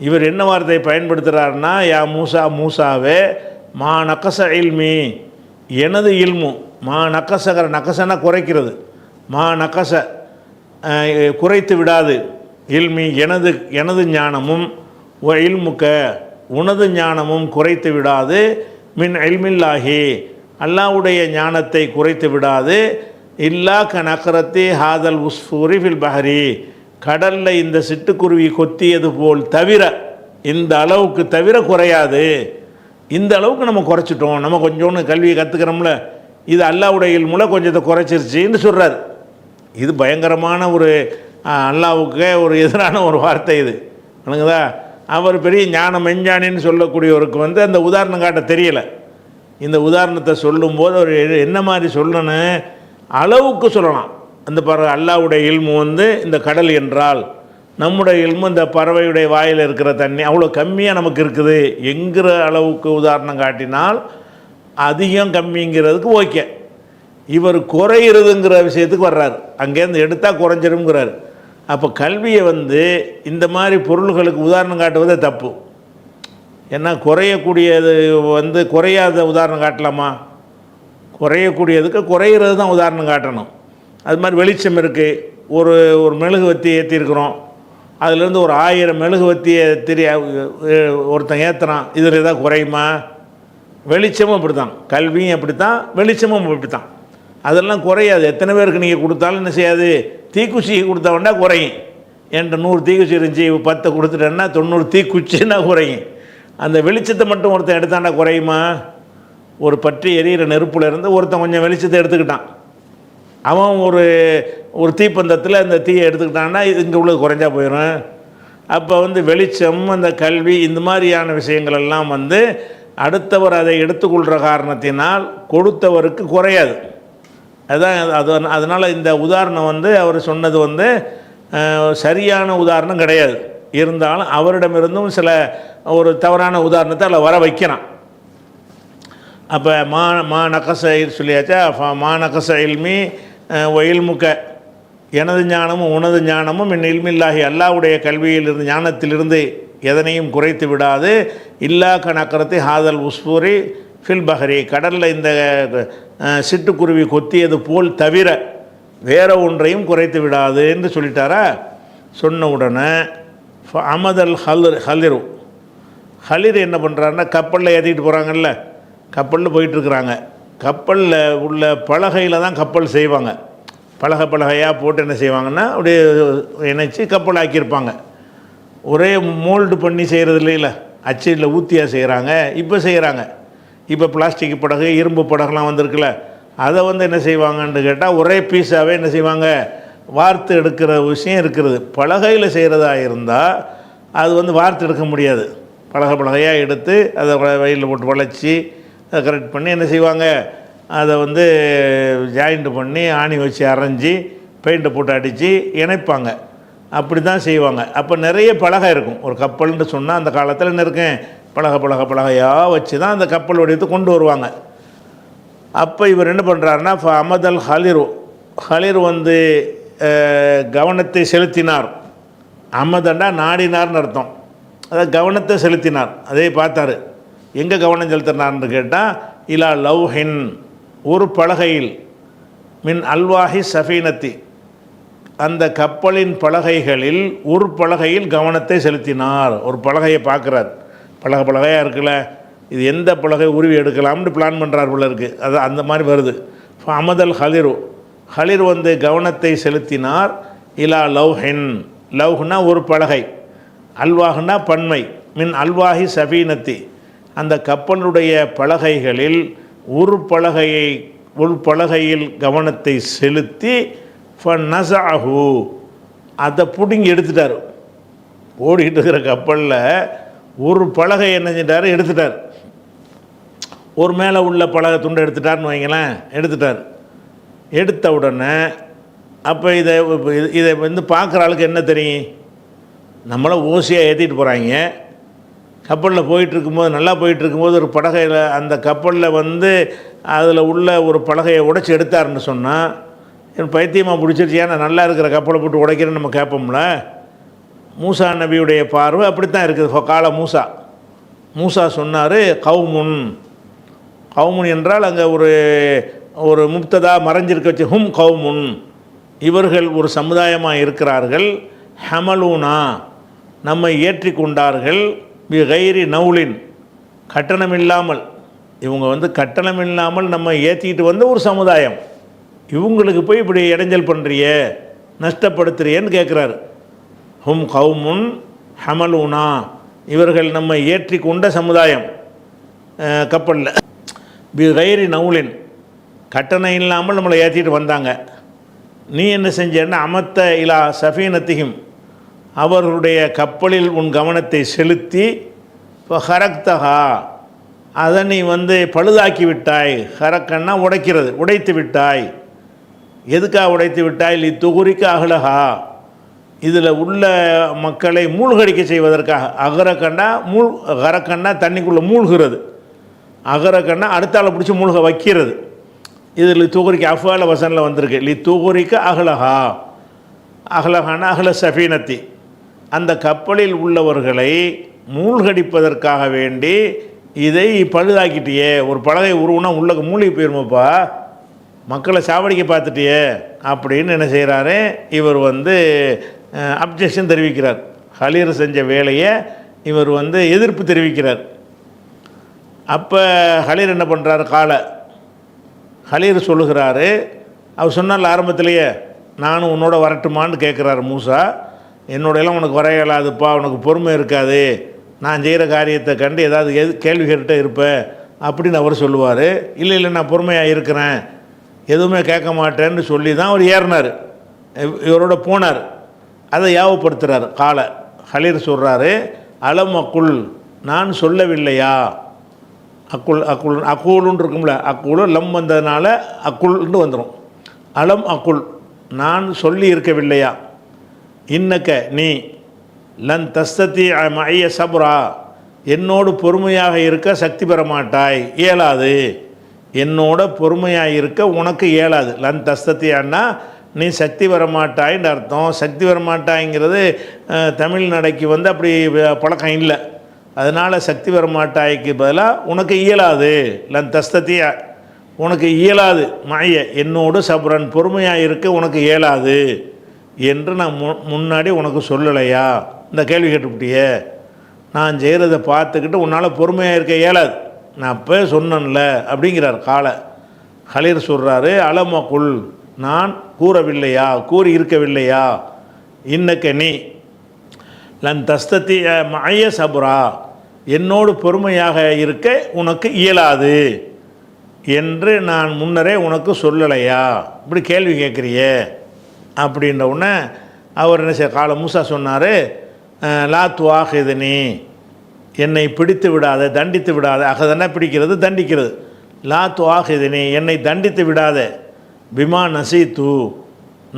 Speaker 2: இவர் என்ன வார்த்தையை பயன்படுத்துகிறாருன்னா, யா மூசா, மூசாவே, மா நக்கச இல்மி, எனது இல்மு, மா நக்கசகர, நக்கசனா குறைக்கிறது, மா நக்கச குறைத்து விடாது, இல்மி எனது ஞானமும், ஒ இல்முக்க உனது ஞானமும் குறைத்து விடாது, மின் இல்மில்லாஹி அல்லாஹ்வுடைய ஞானத்தை குறைத்து விடாது, இல்லா கனகரத்தி ஹாதல் உஸ்ஃபூரி ஃபில் பஹரி கடலில் இந்த சிட்டுக்குருவி கொத்தியது போல் தவிர, இந்த அளவுக்கு தவிர குறையாது. இந்த அளவுக்கு நம்ம குறைச்சிட்டோம், நம்ம கொஞ்சோன்னு கல்வியை கற்றுக்கிறோம்ல, இது அல்லாஹ்வுடைய இல்முல கொஞ்சத்தை குறைச்சிருச்சின்னு சொல்கிறார். இது பயங்கரமான ஒரு அல்லாஹ்வுக்கே ஒரு எதிரான ஒரு வார்த்தை இது. எனக்குதா அவர் பெரிய ஞானம் மெஞ்ஞானின்னு சொல்லக்கூடியவருக்கு வந்து அந்த உதாரணம் காட்ட தெரியலை. இந்த உதாரணத்தை சொல்லும்போது அவர் என்ன மாதிரி சொல்லணும், அளவுக்கு சொல்லலாம். அந்த அல்லாஹ்வுடைய இல்மு வந்து இந்த கடல் என்றால், நம்முடைய இல்மு இந்த பறவையுடைய வாயில் இருக்கிற தண்ணி அவ்வளோ கம்மியாக நமக்கு இருக்குது என்கிற அளவுக்கு உதாரணம் காட்டினால் அதிகம் கம்மிங்கிறதுக்கு ஓகே. இவர் குறையிறதுங்கிற விஷயத்துக்கு வர்றார், அங்கேருந்து எடுத்தால் குறைஞ்சிருங்கிறார். அப்போ கல்வியை வந்து இந்த மாதிரி பொருள்களுக்கு உதாரணம் காட்டுவதே தப்பு. ஏன்னா குறையக்கூடியது வந்து குறையாத உதாரணம் காட்டலாமா? குறையக்கூடியதுக்கு குறையிறது தான் உதாரணம் காட்டணும். அது மாதிரி வெளிச்சம் இருக்குது, ஒரு மெழுகுவத்தி ஏற்றிருக்கிறோம், அதுலேருந்து ஒரு 1000 மெழுகுவத்தியை ஒருத்தன் ஏற்றுறான், இதில் எதாவது குறையுமா? வெளிச்சமும் அப்படி தான், கல்வியும் அப்படி தான், வெளிச்சமும் அப்படி தான். அதெல்லாம் குறையாது. எத்தனை பேருக்கு நீங்கள் கொடுத்தாலும் என்ன செய்யாது, தீக்குச்சியை கொடுத்தா வேண்டா குறையும். என்கிட்ட 100 தீக்குச்சி இருந்துச்சு, 10 கொடுத்துட்டேன்னா 90 தீக்குச்சின்னா குறையும். அந்த வெளிச்சத்தை மட்டும் ஒருத்தன் எடுத்தாண்டா குறையுமா? ஒரு பற்றி எரியிற நெருப்பில் இருந்து ஒருத்தன் கொஞ்சம் வெளிச்சத்தை எடுத்துக்கிட்டான், அவன் ஒரு தீப்பந்தத்தில் அந்த தீயை எடுத்துக்கிட்டான்னா இங்கே உள்ளது குறைஞ்சா போயிடும். அப்போ வந்து வெளிச்சம், அந்த கல்வி, இந்த மாதிரியான விஷயங்கள் எல்லாம் வந்து அடுத்தவர் அதை எடுத்துக்கொள்கிற காரணத்தினால் கொடுத்தவருக்கு குறையாது. அதுதான் அதனால் இந்த உதாரணம் வந்து அவர் சொன்னது வந்து சரியான உதாரணம் கிடையாது. இருந்தாலும் அவரிடமிருந்தும் சில ஒரு தவறான உதாரணத்தை அதில் வர வைக்கிறான். அப்போ மா நகச சொல்லியாச்சா, மா நகச இல்மி ஒயில்முக எனது ஞானமும் உனது ஞானமும் என் இல்மில்லாஹி அல்லாஹ்வுடைய கல்வியிலிருந்து ஞானத்திலிருந்து எதனையும் குறைத்து விடாது, இல்லா கனக்கரத்தை ஹாதல் உஸ்பூரி ஃபில் பஹரி கடலில் இந்த சிட்டுக்குருவி கொத்தியது போல் தவிர வேற ஒன்றையும் குறைத்து விடாது என்று சொல்லிட்டாரா. சொன்ன உடனே அமதல் ஹலிர் என்ன பண்ணுறாருன்னா, கப்பலில் ஏற்றிட்டு போகிறாங்கல்ல, கப்பலில் போயிட்டுருக்குறாங்க, கப்பலில் உள்ள பலகையில் தான் கப்பல் செய்வாங்க. பலகையாக போட்டு என்ன செய்வாங்கன்னா அப்படியே இணைச்சி கப்பல் ஆக்கியிருப்பாங்க. ஒரே மோல்டு பண்ணி செய்கிறது இல்லைல்ல, அச்சில் ஊற்றியாக செய்கிறாங்க. இப்போ செய்கிறாங்க, இப்போ பிளாஸ்டிக் படகு, இரும்பு படகுலாம் வந்திருக்குல்ல, அதை வந்து என்ன செய்வாங்கன்னு கேட்டால் ஒரே பீஸாகவே என்ன செய்வாங்க, வார்த்து எடுக்கிற விஷயம் இருக்கிறது. பலகையில் செய்கிறதா இருந்தால் அது வந்து வார்த்து எடுக்க முடியாது. பலகையாக எடுத்து அதை வெயிலில் போட்டு வளைச்சி அதை கரெக்ட் பண்ணி என்ன செய்வாங்க, அதை வந்து ஜாயிண்ட் பண்ணி ஆணி வச்சு அரைஞ்சி பெயிண்ட்டை போட்டு அடித்து இணைப்பாங்க. அப்படி தான் செய்வாங்க. அப்போ நிறைய பலகை இருக்கும். ஒரு கப்பல்னு சொன்னால் அந்த காலத்தில் என்ன இருக்கேன், பலகையாக வச்சு தான் அந்த கப்பல் வடிவத்தை கொண்டு வருவாங்க. அப்போ இவர் என்ன பண்ணுறாருன்னா, அமதல் ஹலிர் வந்து கவனத்தை செலுத்தினார். அமதண்டா நாடினார்னு அர்த்தம். அதாவது கவனத்தை செலுத்தினார், அதே பார்த்தார். எங்கே கவனம் செலுத்தினார்னு கேட்டால், இலா லவ்ஹின் ஒரு பலகையில், மின் அல்வாஹி சஃபீனத்தி அந்த கப்பலின் பலகைகளில் ஒரு பலகையில் கவனத்தை செலுத்தினார். ஒரு பலகையை பார்க்குறார், பலகையாக இருக்குல்ல, இது எந்த பலகை உருவி எடுக்கலாம்னு பிளான் பண்ணுறார் போல இருக்குது. அது அந்த மாதிரி வருது. அமதல் ஹலிர் வந்து கவனத்தை செலுத்தினார். இலா லவ்ஹின், லவ்ஹுனா ஒரு பலகை, அல்வாஹுனா பன்மை, மின் அல்வாஹி சஃபீனத்தி அந்த கப்பலுடைய பலகைகளில் ஒரு பலகையில் கவனத்தை செலுத்தி ஃபநஸஅஹு அதை பிடுங்கி எடுத்துட்டார். ஓடிக்கிட்டு இருக்கிற கப்பலில் ஒரு பலகை என்ன செஞ்சிட்டார், எடுத்துட்டார். ஒரு மேலே உள்ள பலகை துண்டை எடுத்துட்டார்னு வைங்களேன், எடுத்துட்டார். எடுத்த உடனே அப்போ இதை வந்து பார்க்குற ஆளுக்கு என்ன தெரியும், நம்மளை ஓசியாக ஏற்றிட்டு போகிறாங்க. கப்பலில் போயிட்டுருக்கும்போது, நல்லா போயிட்டுருக்கும்போது ஒரு பலகையில் அந்த கப்பலில் வந்து அதில் உள்ள ஒரு பலகையை உடைச்சி எடுத்தாருன்னு சொன்னால் என் பைத்தியமாக பிடிச்சிருச்சு, ஏன்னா நல்லா இருக்கிற கப்பலை போட்டு உடைக்கிறேன்னு நம்ம கேட்போம்ல. மூசா நபியுடைய பார்வை அப்படித்தான் இருக்குது. கால மூசா சொன்னார், கவுமுன் என்றால் அங்கே ஒரு முப்ததா மறைஞ்சிருக்க வச்சு, ஹும் கவுமுன் இவர்கள் ஒரு சமுதாயமாக இருக்கிறார்கள், ஹமலூனா நம்மை ஏற்றி கொண்டார்கள், பி கைரி நவுலின், கட்டணம் இல்லாமல். இவங்க வந்து கட்டணம் இல்லாமல் நம்ம ஏற்றிக்கிட்டு வந்த ஒரு சமுதாயம், இவங்களுக்கு போய் இப்படி இடைஞ்சல் பண்ணுறிய, நஷ்டப்படுத்துறியன்னு கேட்குறாரு. ஹும் கவுமுன் ஹமலூனா, இவர்கள் நம்ம ஏற்றி கொண்ட சமுதாயம் கப்பலில். பி கைரி நவுலின், கட்டணம் இல்லாமல் நம்மளை ஏற்றிட்டு வந்தாங்க. நீ என்ன செஞ்சேன்னா அமத்த இலா சஃபீனத்தியும், அவர்களுடைய கப்பலில் உன் கவனத்தை செலுத்தி ஹரக்தஹா, அதை நீ வந்து பழுதாக்கி விட்டாய். ஹரக்கன்னா உடைக்கிறது, உடைத்து விட்டாய். எதுக்காக உடைத்து விட்டாய்? லி துகுரிக்க அகலஹா, இதில் உள்ள மக்களை மூழ்கடிக்க செய்வதற்காக. அகரக்கண்ணா தண்ணிக்குள்ளே மூழ்கிறது, அகரக்கண்ணா அடுத்தால பிடிச்சி மூழ்க வைக்கிறது. இது லி தூகுரிக்க அஃபால வசனில் வந்திருக்கு. லி தூகுரிக்க அகலஹா, அகலஹானா அகல சஃபீனத்தி, அந்த கப்பலில் உள்ளவர்களை மூழ்கடிப்பதற்காக வேண்டி இதை பழுதாக்கிட்டியே. ஒரு பலகை உருவுனா உள்ள மூழ்கி போயிருமாப்பா, மக்களை சாவடிக்க பார்த்துட்டியே அப்படின்னு என்ன செய்கிறாரு இவர் வந்து அப்ஜெக்ஷன் தெரிவிக்கிறார். ஹலீர் செஞ்ச வேலையை இவர் வந்து எதிர்ப்பு தெரிவிக்கிறார். அப்போ ஹலீர் என்ன பண்ணுறாரு? ஹலீர் சொல்லுகிறாரு, அவர் சொன்னார் ஆரம்பத்திலேயே, நானும் உன்னோட வரட்டுமான்னு கேட்குறாரு மூசா. என்னோடையெல்லாம் உனக்கு வர இயலாதுப்பா, உனக்கு பொறுமை இருக்காது, நான் செய்கிற காரியத்தை கண்டு ஏதாவது கேள்வி கேட்டுகிட்டே இருப்பேன் அப்படின்னு அவர் சொல்லுவார். இல்லை இல்லை நான் பொறுமையாக இருக்கிறேன், எதுவுமே கேட்க மாட்டேன்னு சொல்லி தான் அவர் ஏறினார், இவரோட போனார். அதை யாவப்படுத்துகிறார். ஹலீர் சொல்கிறாரு, அலம் அக்குல், நான் சொல்லவில்லையா? அக்குள்னு இருக்கும்ல, அக்குள் லம் வந்ததுனால அக்குள்னு வந்துடும். அலம் அக்குள், நான் சொல்லி இருக்கவில்லையா? இன்னக்க நீ, லன் தஸ்தத்தி மய்ய சப்ரா, என்னோடு பொறுமையாக இருக்க சக்தி பெற மாட்டாய், இயலாது. என்னோட பொறுமையாக இருக்க உனக்கு இயலாது. லன் தஸ்தத்தி அண்ணா நீ சக்தி வர மாட்டாயின்னு அர்த்தம். சக்தி வர மாட்டாய்ங்கிறது தமிழ் நடைக்கு வந்து அப்படி பழக்கம் இல்லை. அதனால் சக்தி வர மாட்டாய்க்கு பதிலாக உனக்கு இயலாது. லன் தஸ்தத்திய, உனக்கு இயலாது. மாய என்னோடு சப்ரன், பொறுமையாக இருக்க உனக்கு இயலாது என்று நான் முன்னாடி உனக்கு சொல்லலையா? இந்த கேள்வி கேட்டுவிட்டியே, நான் செய்கிறத பார்த்துக்கிட்டு உன்னால் பொறுமையாக இருக்க இயலாது, நான் அப்போ சொன்னேன்ல அப்படிங்கிறார். ஹலீர் சொல்கிறாரு, அலமக்குள், நான் கூறவில்லையா, கூறி இருக்கவில்லையா? இன்னக்க நீ, லன் தஸ்தத்தி மய சபுரா, என்னோடு பொறுமையாக இருக்க உனக்கு இயலாது என்று நான் முன்னரே உனக்கு சொல்லலையா? இப்படி கேள்வி கேட்குறியே அப்படின்ற உடனே அவர் என்ன செய்ய மூசா சொன்னார், லா துவாஹிதனி, என்னை பிடித்து விடாத, தண்டித்து விடாத. அகதனா பிடிக்கிறது, தண்டிக்கிறது. லா துவாஹிதனி, என்னை தண்டித்து விடாத. பிமா நசீத்து,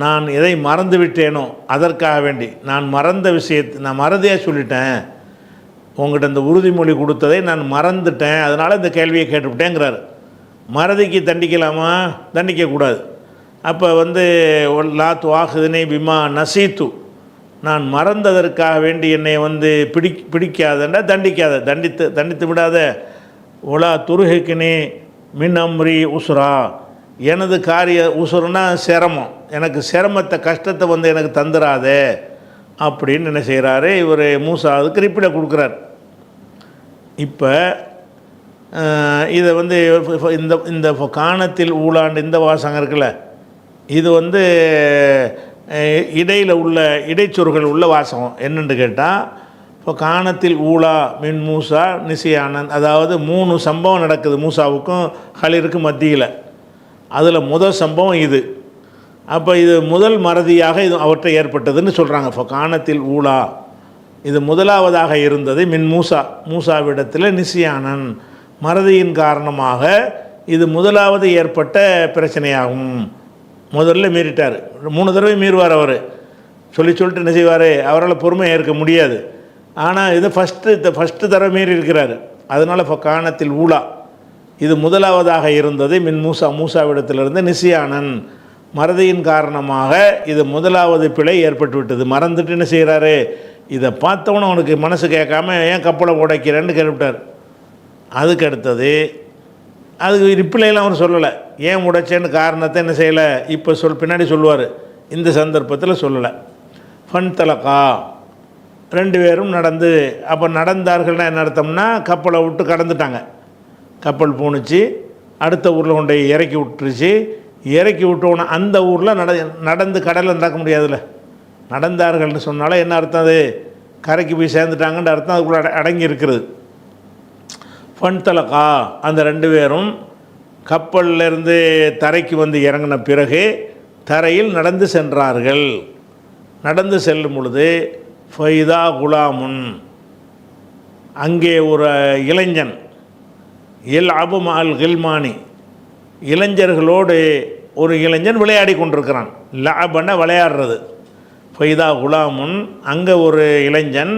Speaker 2: நான் எதை மறந்து விட்டேனோ அதற்காக வேண்டி, நான் மறந்த விஷயத்தை நான் மறதியாக சொல்லிட்டேன், உங்கள்கிட்ட இந்த உறுதிமொழி கொடுத்ததை நான் மறந்துட்டேன், அதனால் இந்த கேள்வியை கேட்டுவிட்டேங்கிறார். மறதிக்கு தண்டிக்கலாமா? தண்டிக்கக்கூடாது. அப்போ வந்து லா துவாஹிதனி பிமா நசீத்து, நான் மறந்ததற்காக வேண்டி என்னை வந்து பிடிக்காதண்டா தண்டிக்காத, தண்டித்து விடாத. ஒலா துருஹிக்கினே மின் அம்ரி உசுரா, எனது உசுருனா சிரமம், எனக்கு சிரமத்தை கஷ்டத்தை வந்து எனக்கு தந்துடாதே அப்படின்னு என்ன செய்கிறாரு இவர் மூசா அதுக்கு ரிப்பிட கொடுக்குறார். இப்போ இதை வந்து இந்த இந்த காணத்தில் ஊழாண்டு இந்த வாசகம் இருக்குல்ல, இது வந்து இடையில் உள்ள இடைச்சொற்கள் உள்ள வாசகம். என்னென்னு கேட்டால், இப்போ காணத்தில் ஊழா மின் மூசா நிசியானன், அதாவது 3 சம்பவம் நடக்குது மூசாவுக்கும் ஹலீருக்கும் மத்தியில். அதில் முதல் சம்பவம் இது. அப்போ இது முதல் மறதியாக இது அவற்றை ஏற்பட்டதுன்னு சொல்கிறாங்க. இப்போ காணத்தில் ஊழா, இது முதலாவதாக இருந்தது. மின் மூசாவிடத்தில் நிசியானன், மறதியின் காரணமாக இது முதலாவது ஏற்பட்ட பிரச்சனையாகும். முதல்ல மீறிட்டார், 3 தடவை மீறுவார் அவர். சொல்லிட்டு என்ன செய்வார், அவரால் பொறுமையாக இருக்க முடியாது. ஆனால் இது ஃபஸ்ட்டு தடவை மீறி இருக்கிறார். அதனால் இப்போ காணத்தில் ஊழா, இது முதலாவதாக இருந்தது. மின் மூசாவிடத்திலிருந்து நிசியானன், மறதியின் காரணமாக இது முதலாவது பிழை ஏற்பட்டு விட்டது. மறந்துட்டு என்ன செய்கிறாரு, இதை பார்த்தவொன்னே அவனுக்கு மனசு கேட்காம ஏன் கப்பலை உடைக்கிறேன்னு கேட்டுவிட்டார். அதுக்கு அடுத்தது அதுக்கு ரிப்பிளைலாம் அவர் சொல்லலை, ஏன் உடைச்சேன்னு காரணத்தை என்ன செய்யலை, இப்போ பின்னாடி சொல்லுவார், இந்த சந்தர்ப்பத்தில் சொல்லலை. ஃபன் தலக்கா, 2 பேரும் நடந்து, அப்போ நடந்தார்கள்னா என்ன அர்த்தம்னா கப்பலை விட்டு கடந்துட்டாங்க. கப்பல் போணுச்சு, அடுத்த ஊரில் கொண்டு இறக்கி விட்டுருச்சு. இறக்கி விட்டோன்னா அந்த ஊரில் நடந்து கடலில் நடக்க முடியாதுல்ல. நடந்தார்கள்னு சொன்னாலே என்ன அர்த்தம்? அது கரைக்கு போய் சேர்ந்துட்டாங்கன்ற அர்த்தம் அதுக்குள்ளே அடங்கி இருக்கிறது. ஃபன்தலகா, அந்த 2 பேரும் கப்பல்லேருந்து தரைக்கு வந்து இறங்கின பிறகு தரையில் நடந்து சென்றார்கள். நடந்து செல்லும் பொழுது ஃபைதா குலாமுன், அங்கே ஒரு இளைஞன், எல் அபு மால் கில்மானி, இளைஞர்களோடு ஒரு இளைஞன் விளையாடி கொண்டிருக்கிறான். லஅபன விளையாடுறது. ஃபைதா குலாமுன், அங்கே ஒரு இளைஞன்,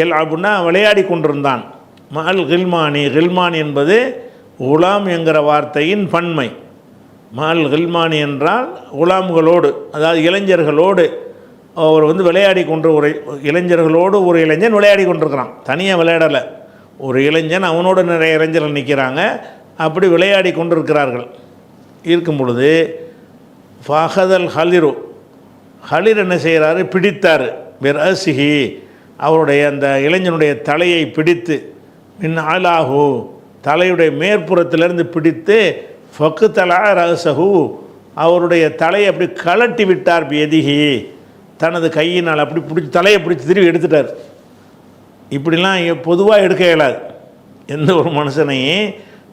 Speaker 2: எல் அபுனா விளையாடி கொண்டிருந்தான். மால் கில்மானி, கில்மான் என்பது குலாம் என்கிற வார்த்தையின் பன்மை. மால் கில்மானி என்றால் குலாம்களோடு, அதாவது இளைஞர்களோடு அவர் வந்து விளையாடி கொண்டு, ஒரு இளைஞர்களோடு ஒரு இளைஞன் விளையாடி கொண்டிருக்கிறான். தனியாக விளையாடலை, ஒரு இளைஞன் அவனோடு நிறைய இளைஞர்கள் நிற்கிறாங்க. அப்படி விளையாடி கொண்டிருக்கிறார்கள். இருக்கும் பொழுது ஃபஹதல் ஹலிரு, ஹலிர் என்ன செய்கிறாரு? பிடித்தார். பிர்அசிஹி, அவருடைய அந்த இளைஞனுடைய தலையை பிடித்து, மின் ஆலாஹு, தலையுடைய மேற்புறத்திலிருந்து பிடித்து, ஃபக்குதலா ரஸஹு, அவருடைய தலையை அப்படி கலட்டி விட்டார். எதிகி, தனது கையினால் அப்படி பிடிச்சி தலையை பிடிச்சி திரும்பி எடுத்துட்டார். இப்படிலாம் பொதுவாக எடுக்க இயலாது. எந்த ஒரு மனுஷனையும்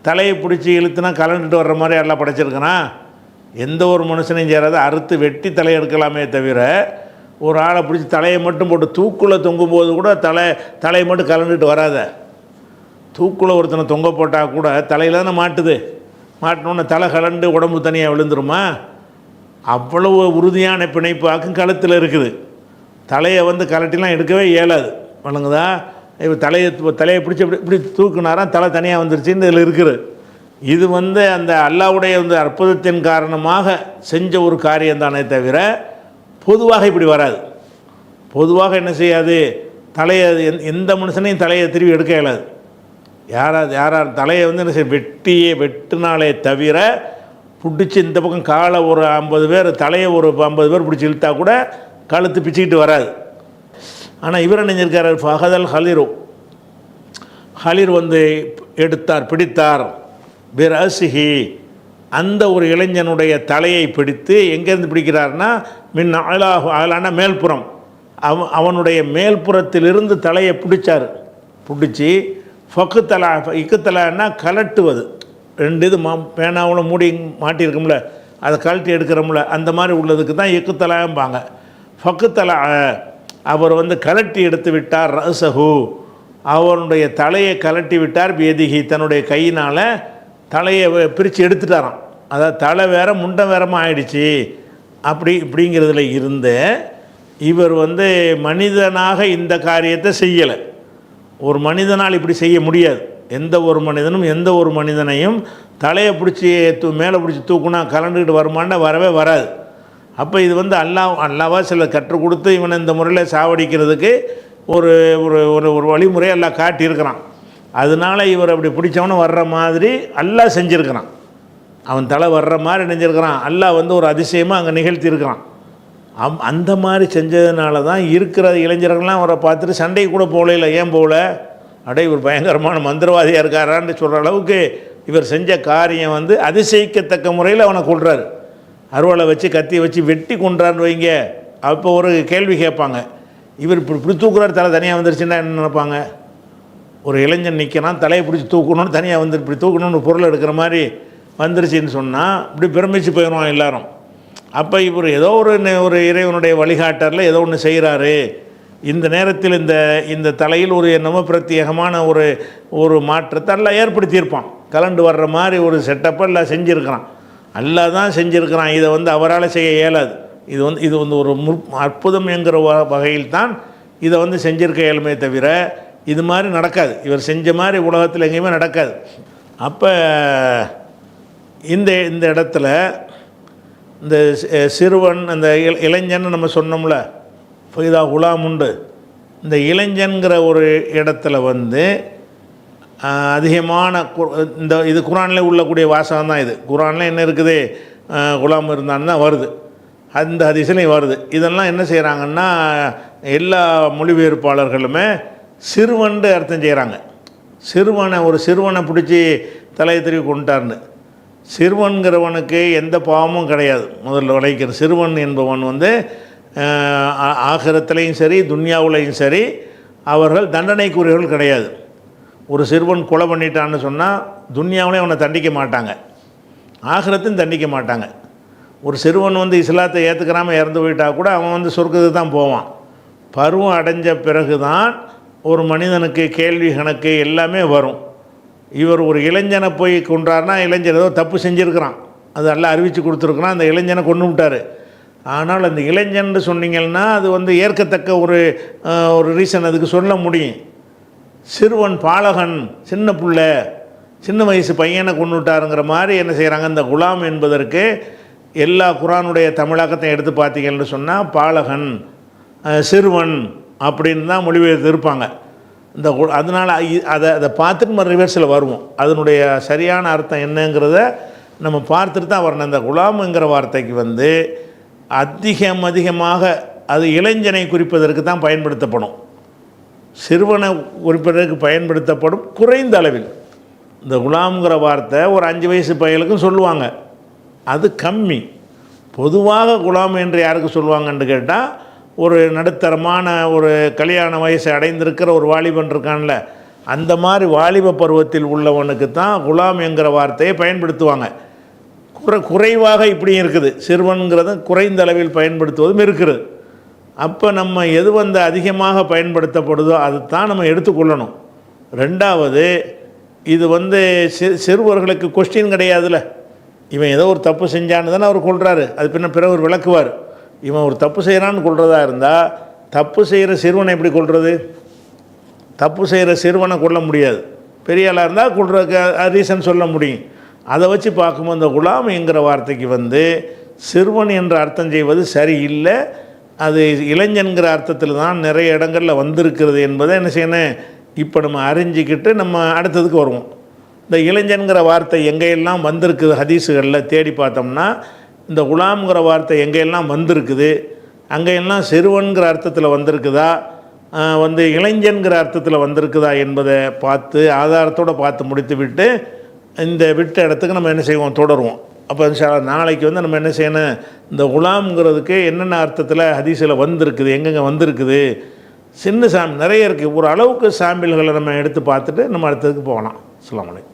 Speaker 2: தலையை பிடிச்சி இழுத்துனா கலண்டுட்டு வர்ற மாதிரி எல்லாம் படைச்சிருக்கிறான். எந்த ஒரு மனுஷனையும் சேராத, அறுத்து வெட்டி தலையை எடுக்கலாமே தவிர, ஒரு ஆளை பிடிச்சி தலையை மட்டும் போட்டு தூக்குள்ளே தொங்கும்போது கூட தலையை மட்டும் கலண்டுட்டு வராத. தூக்குள்ளே ஒருத்தனை தொங்க போட்டால் கூட தலையில் தானே மாட்டுது. மாட்டினோன்னே தலை கலண்டு உடம்பு தனியாக விழுந்துருமா? அவ்வளவு உறுதியான பிணைப்பாக்கும் கழுத்தில் இருக்குது. தலையை வந்து கலட்டிலாம் எடுக்கவே இயலாது. வழங்குதா? இப்போ தலையை பிடிச்சி இப்படி தூக்குனாராம், தலை தனியாக வந்துருச்சுன்னு இதில் இருக்குது. இது வந்து அந்த அல்லாஹ்வுடைய வந்து அற்புதத்தின் காரணமாக செஞ்ச ஒரு காரியம் தானே தவிர பொதுவாக இப்படி வராது. பொதுவாக என்ன செய்யாது? தலையை எந்த மனுஷனையும் தலையை திரும்பி எடுக்க இயலாது. யாரார் தலையை வந்து என்ன செய்ய வெட்டினாலே தவிர பிடிச்சி இந்த பக்கம் காலை ஒரு 50 பேர், தலையை ஒரு 50 பேர் பிடிச்சி இழுத்தா கூட கழுத்து பிச்சுக்கிட்டு வராது. ஆனால் இவர் நினைஞ்சிருக்கார், ஃபஹதல் ஹலிரு, ஹலிர் வந்து பிடித்தார். பிர்அசிஹி, அந்த ஒரு இளைஞனுடைய தலையை பிடித்து, எங்கேருந்து பிடிக்கிறார்னா மின் ஆலாஹு, ஆலான மேல்புறம், அவனுடைய மேல்புறத்திலிருந்து தலையை பிடிச்சார். பிடிச்சி ஃபக்குத்தலா, இக்குத்தலான்னா கலட்டுவது. 2 இது பேனாவில் மூடி மாட்டியிருக்கும்ல, அதை கழட்டி எடுக்கிறோம்ல, அந்த மாதிரி உள்ளதுக்கு தான் இக்குத்தலாம்பாங்க. ஃபக்குத்தலா, அவர் வந்து கலட்டி எடுத்து விட்டார். ரஸஹு, அவனுடைய தலையை கலட்டி விட்டார். பியதிஹி, தன்னுடைய கையினால் தலையை பிரித்து எடுத்துட்டாராம். அதாவது தலை வேற முண்டம் வேறமாக ஆயிடுச்சு. இப்படிங்கிறதுல இருந்த இவர் வந்து மனிதனாக இந்த காரியத்தை செய்யலை. ஒரு மனிதனால் இப்படி செய்ய முடியாது. எந்த ஒரு மனிதனும் எந்த ஒரு மனிதனையும் தலையை பிடிச்சி மேலே பிடிச்சி தூக்குனா கலண்டுக்கிட்டு வருமானா வரவே வராது. அப்போ இது வந்து அல்லாவா சில கற்றுக் கொடுத்து இவனை இந்த முறையில் சாவடிக்கிறதுக்கு ஒரு ஒரு வழிமுறையை எல்லாம் காட்டியிருக்கிறான். அதனால் இவர் அப்படி பிடிச்சவனை வர்ற மாதிரி அல்லாஹ் செஞ்சுருக்கிறான். அவன் தலை வர்ற மாதிரி நினைஞ்சிருக்கிறான். அல்லாஹ் வந்து ஒரு அதிசயமாக அங்கே நிகழ்த்தியிருக்கிறான். அந்த மாதிரி செஞ்சதுனால தான் இருக்கிற இளைஞர்கள்லாம் அவரை பார்த்துட்டு சண்டை கூட போகல. ஏன் போகல? இவர் பயங்கரமான மந்திரவாதியாக இருக்காரான்னு சொல்கிற அளவுக்கு இவர் செஞ்ச காரியம் வந்து அதிசயிக்கத்தக்க முறையில் அவனை கொள்கிறார். அருவாளை வச்சு கத்தியை வச்சு வெட்டி கொன்றான்னு வைங்க. அப்போ ஒரு கேள்வி கேட்பாங்க, இவர் இப்படி தூக்குறாரு, தலை தனியாக வந்துருச்சுன்னா என்ன நினைப்பாங்க? ஒரு இளைஞன் நிற்கிறான், தலையை பிடிச்சி தூக்கணும்னு தனியாக வந்து இப்படி தூக்கணும்னு பொருள் எடுக்கிற மாதிரி வந்துருச்சுன்னு சொன்னால் இப்படி பிரமிச்சு போயிடுவான் எல்லாரும். அப்போ இவர் ஏதோ ஒரு இறைவனுடைய வழிகாட்டரில் ஏதோ ஒன்று செய்கிறாரு. இந்த நேரத்தில் இந்த தலையில் ஒரு என்னமோ பிரத்யேகமான ஒரு மாற்றத்தை எல்லாம் ஏற்படுத்தியிருப்பான். கலண்டு வர்ற மாதிரி ஒரு செட்டப்பை எல்லாம் செஞ்சுருக்கிறான். அல்லாஹ் தான் செஞ்சுருக்கிறான். இதை வந்து அவரால் செய்ய இயலாது. இது வந்து ஒரு அற்புதம் என்கிற வகையில் தான் இதை வந்து செஞ்சிருக்க இயலுமே தவிர இது மாதிரி நடக்காது. இவர் செஞ்ச மாதிரி உலகத்தில் எங்கேயுமே நடக்காது. அப்போ இந்த இடத்துல இந்த சிறுவன், அந்த இளைஞன் நம்ம சொன்னோம்ல, ஃபைதா குலாம் உண்டு. இந்த இளைஞன்கிற ஒரு இடத்துல வந்து அதிகமான இது குரானில் உள்ளக்கூடிய வாசகம் தான். இது குரானில் என்ன இருக்குது? குலாம் இருந்தான்னு தான் வருது. அந்த ஹதீஸ்லையும் வருது. இதெல்லாம் என்ன செய்கிறாங்கன்னா எல்லா மொழிபெயர்ப்பாளர்களுமே சிறுவன்ட்டு அர்த்தம் செய்கிறாங்க. ஒரு சிறுவனை பிடிச்சி தலையை திருவி கொண்டுட்டார்னு. சிறுவன்கிறவனுக்கு எந்த பாவமும் கிடையாது. முதல்ல விளைக்கிற சிறுவன் என்பவன் ஆகிரத்திலையும் சரி துன்யாவுலையும் சரி அவர்கள் தண்டனைக்குரியவர்கள் கிடையாது. ஒரு சிறுவன் கொலை பண்ணிட்டான்னு சொன்னால் துன்யாவிலே அவனை தண்டிக்க மாட்டாங்க, ஆகிரத்தையும் தண்டிக்க மாட்டாங்க. ஒரு சிறுவன் இஸ்லாத்தை ஏற்றுக்கிறாமல் இறந்து போயிட்டா கூட அவன் சொர்க்கத்துக்கு தான் போவான். பருவம் அடைஞ்ச பிறகு தான் ஒரு மனிதனுக்கு கேள்வி கணக்கு எல்லாமே வரும். இவர் ஒரு இளைஞனை போய் கொன்றார்னா இளைஞன் ஏதோ தப்பு செஞ்சுருக்கிறான், அது எல்லாம் அறிவித்து கொடுத்துருக்குறான், அந்த இளைஞனை கொண்டு விட்டார். ஆனால் அந்த இளைஞன் சொன்னீங்கன்னா அது ஏற்கத்தக்க ஒரு ரீசன் அதுக்கு சொல்ல முடியும். சிறுவன் பாலகன் சின்ன பிள்ளை சின்ன வயசு பையனை கொண்டு விட்டாருங்கிற மாதிரி என்ன செய்கிறாங்க, இந்த குலாம் என்பதற்கு எல்லா குரானுடைய தமிழாக்கத்தையும் எடுத்து பார்த்தீங்கன்னு சொன்னால் பாலகன் சிறுவன் அப்படின்னு தான் மொழிபெயர்த்து இருப்பாங்க. அதனால் அதை பார்த்துட்டு நம்ம ரிவர்ஸில் வருவோம். அதனுடைய சரியான அர்த்தம் என்னங்கிறத நம்ம பார்த்துட்டு தான் வரணும். இந்த குலாமுங்கிற வார்த்தைக்கு அதிகமாக அது இளைஞனை குறிப்பதற்கு தான் பயன்படுத்தப்படும், சிறுவனை குறிப்பதற்கு பயன்படுத்தப்படும் குறைந்த அளவில். இந்த குலாம்ங்கிற வார்த்தை ஒரு 5 வயசு பையனுக்கும் சொல்லுவாங்க, அது கம்மி. பொதுவாக குலாம் என்று யாருக்கு சொல்லுவாங்கன்னு கேட்டால் ஒரு நடுத்தரமான ஒரு கல்யாண வயசை அடைந்திருக்கிற ஒரு வாலிபன் இருக்கான்ல, அந்த மாதிரி வாலிப பருவத்தில் உள்ளவனுக்கு தான் குலாம் என்கிற வார்த்தையை பயன்படுத்துவாங்க. குறைவாக இப்படியும் இருக்குது, சிறுவன்கிறது குறைந்த அளவில் பயன்படுத்துவதும் இருக்குது. அப்போ நம்ம எது அதிகமாக பயன்படுத்தப்படுதோ அது தான் நம்ம எடுத்துக்கொள்ளணும். ரெண்டாவது, இது சிறுவர்களுக்கு கொஸ்டின் கிடையாதுல்ல. இவன் ஏதோ ஒரு தப்பு செஞ்சான்னு தானே அவர் கொள்கிறாரு, அது பிறகு ஒரு விளக்குவார். இவன் ஒரு தப்பு செய்கிறான்னு கொள்றதா இருந்தால் தப்பு செய்கிற சிறுவனை எப்படி கொள்வது? தப்பு செய்கிற சிறுவனை கொள்ள முடியாது. பெரிய ஆளாக இருந்தால் கொள்றதுக்கு ரீசன் சொல்ல முடியும். அதை வச்சு பார்க்கும்போது இந்த குலாம் என்கிற வார்த்தைக்கு சிறுவன் என்ற அர்த்தம் செய்வது சரியில்லை. அது இளைஞன்கிற அர்த்தத்தில் தான் நிறைய இடங்களில் வந்திருக்கிறது என்பதை என்ன செய்யணும், இப்போ நம்ம அறிஞ்சிக்கிட்டு நம்ம அடுத்ததுக்கு வருவோம். இந்த இளைஞன்கிற வார்த்தை எங்கெல்லாம் வந்திருக்குது ஹதீஸுகளில் தேடி பார்த்தோம்னா, இந்த குலாம்ங்கிற வார்த்தை எங்கெல்லாம் வந்திருக்குது, அங்கெல்லாம் சிறுவன்கிற அர்த்தத்தில் வந்திருக்குதா, இளைஞன்கிற அர்த்தத்தில் வந்திருக்குதா என்பதை பார்த்து ஆதாரத்தோடு பார்த்து முடித்து விட்டு இந்த விட்ட இடத்துக்கு நம்ம என்ன செய்வோம், தொடருவோம். அப்போ நாளைக்கு நம்ம என்ன செய்யணும், இந்த குலாம்ங்கிறதுக்கு என்னென்ன அர்த்தத்தில் ஹதீஸில் வந்திருக்குது, எங்கெங்கே வந்திருக்குது, சின்ன நிறைய இருக்குது. ஒரு அளவுக்கு சாம்பிள்களை நம்ம எடுத்து பார்த்துட்டு நம்ம அடுத்ததுக்கு போகலாம். அஸ்ஸலாமு அலைக்கும்.